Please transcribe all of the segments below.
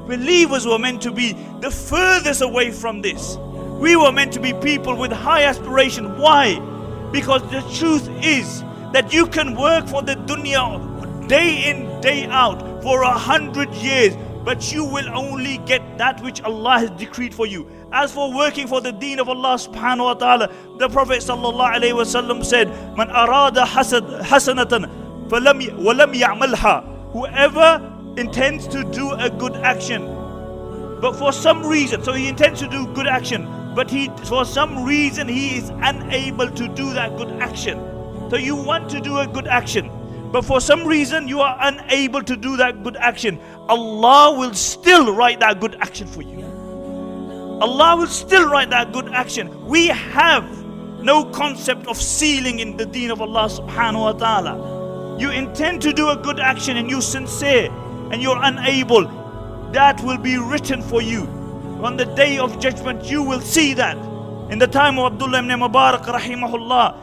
Believers were meant to be the furthest away from this. We were meant to be people with high aspiration. Why? Because the truth is that you can work for the dunya day in, day out for 100 years, but you will only get that which Allah has decreed for you. As for working for the deen of Allah subhanahu wa ta'ala, the Prophet sallallahu alayhi wa sallam said, Man arada hasanatan walam ya'malha. Whoever intends to do a good action, but for some reason, so he intends to do good action, but for some reason he is unable to do that good action. So you want to do a good action, but for some reason you are unable to do that good action. Allah will still write that good action for you. Allah will still write that good action. We have no concept of ceiling in the deen of Allah subhanahu wa ta'ala. You intend to do a good action and you're sincere and you're unable, that will be written for you. On the day of judgment you will see that. In the time of Abdullah ibn Mubarak rahimahullah,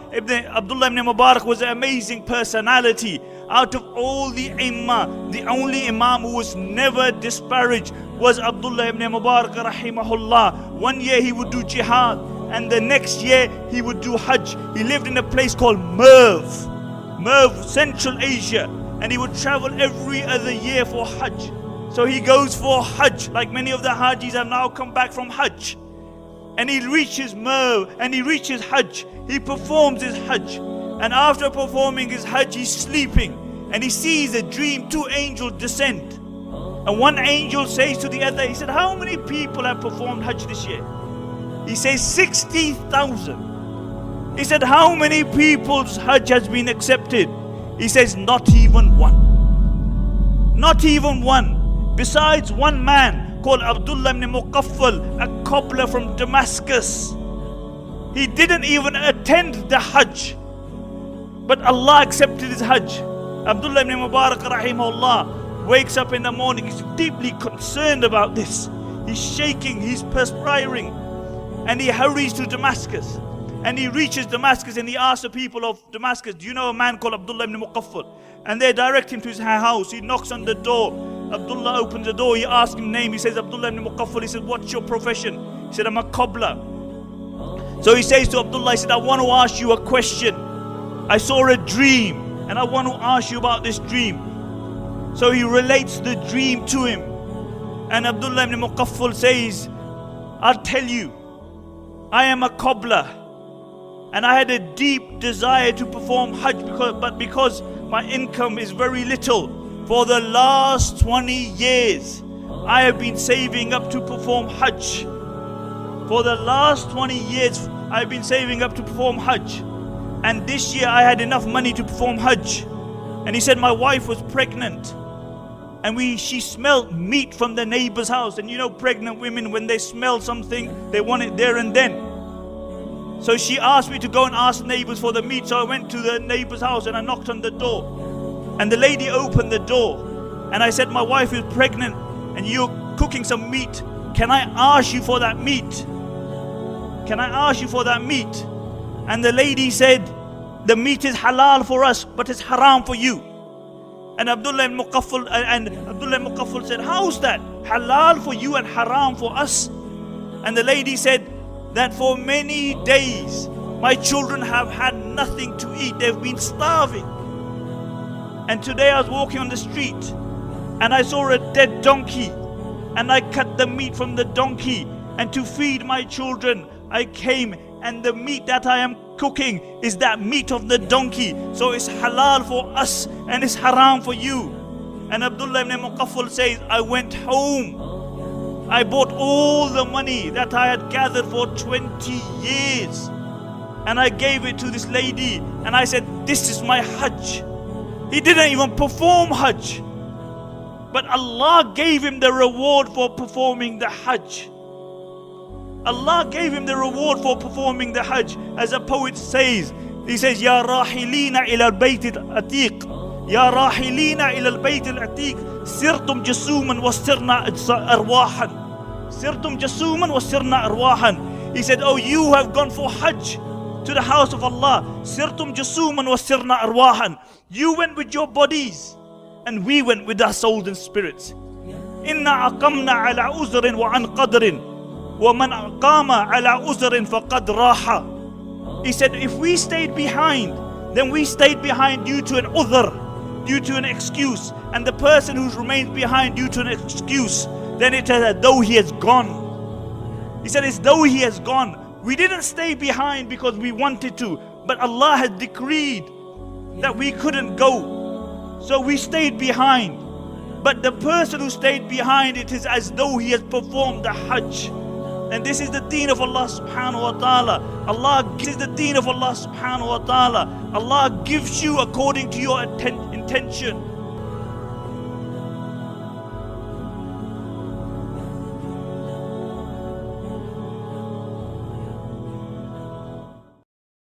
Abdullah ibn Mubarak was an amazing personality. Out of all the imam, the only imam who was never disparaged was Abdullah ibn Mubarak rahimahullah. One year he would do jihad and the next year he would do hajj. He lived in a place called Merv, Central Asia, and he would travel every other year for hajj. So he goes for hajj, like many of the hajis have now come back from hajj. And he reaches Merv and he reaches hajj. He performs his hajj. And after performing his hajj, he's sleeping. And he sees a dream, two angels descend. And one angel says to the other, he said, how many people have performed hajj this year? He says 60,000. He said, how many people's hajj has been accepted? He says, not even one. Not even one. Besides one man called Abdullah ibn Muqaffal, a cobbler from Damascus. He didn't even attend the hajj, but Allah accepted his hajj. Abdullah ibn Mubarak rahimahullah wakes up in the morning, he's deeply concerned about this. He's shaking, he's perspiring, and he hurries to Damascus. And he reaches Damascus and he asks the people of Damascus, do you know a man called Abdullah ibn Muqaffal? And they direct him to his house. He knocks on the door. Abdullah opens the door, he asks him name, he says Abdullah ibn Muqaffal. He said, what's your profession? He said, I'm a cobbler. So he says to Abdullah, he said, I want to ask you a question. I saw a dream and I want to ask you about this dream. So he relates the dream to him. And Abdullah ibn Muqaffal says, I'll tell you, I am a cobbler and I had a deep desire to perform hajj, because my income is very little. For the last 20 years, I have been saving up to perform hajj. For the last 20 years, I've been saving up to perform hajj. And this year I had enough money to perform hajj. And he said my wife was pregnant. And she smelled meat from the neighbor's house. And you know pregnant women, when they smell something, they want it there and then. So she asked me to go and ask neighbors for the meat. So I went to the neighbor's house and I knocked on the door. And the lady opened the door. And I said, my wife is pregnant and you're cooking some meat. Can I ask you for that meat? Can I ask you for that meat? And the lady said, the meat is halal for us, but it's haram for you. And Abdullah ibn Muqaffal said, how's that? Halal for you and haram for us? And the lady said that for many days, my children have had nothing to eat. They've been starving. And today I was walking on the street and I saw a dead donkey and I cut the meat from the donkey, and to feed my children I came, and the meat that I am cooking is that meat of the donkey. So it's halal for us and it's haram for you. And Abdullah ibn Muqaffal says, I went home. I bought all the money that I had gathered for 20 years and I gave it to this lady and I said, this is my hajj. He didn't even perform hajj, but Allah gave him the reward for performing the hajj. Allah gave him the reward for performing the hajj. As a poet says, he says, Ya rahilina ila al-bayt al-atiq, Ya rahilina ila al-bayt al-atiq, sirtum jasuman wa sirna arwahan. Sirtum jasuman wa sirna arwahan. He said, oh, you have gone for hajj to the house of Allah. Sirtum jasuman wa sirna arwahan. You went with your bodies and we went with our souls and spirits. إِنَّا أَقَمْنَا عَلَى أُزْرٍ وَعَنْ قَدْرٍ وَمَنْ أَقَامَ عَلَى أُزْرٍ فَقَدْ رَاحَ. He said, if we stayed behind, then we stayed behind due to an udhr, due to an excuse. And the person who remains behind due to an excuse, then it is as though he has gone. He said, it's though he has gone. We didn't stay behind because we wanted to, but Allah has decreed that we couldn't go. So we stayed behind. But the person who stayed behind, it is as though he has performed the Hajj. And this is the deen of Allah subhanahu wa ta'ala. Allah gives the deen of Allah subhanahu wa ta'ala. Allah gives you according to your intention.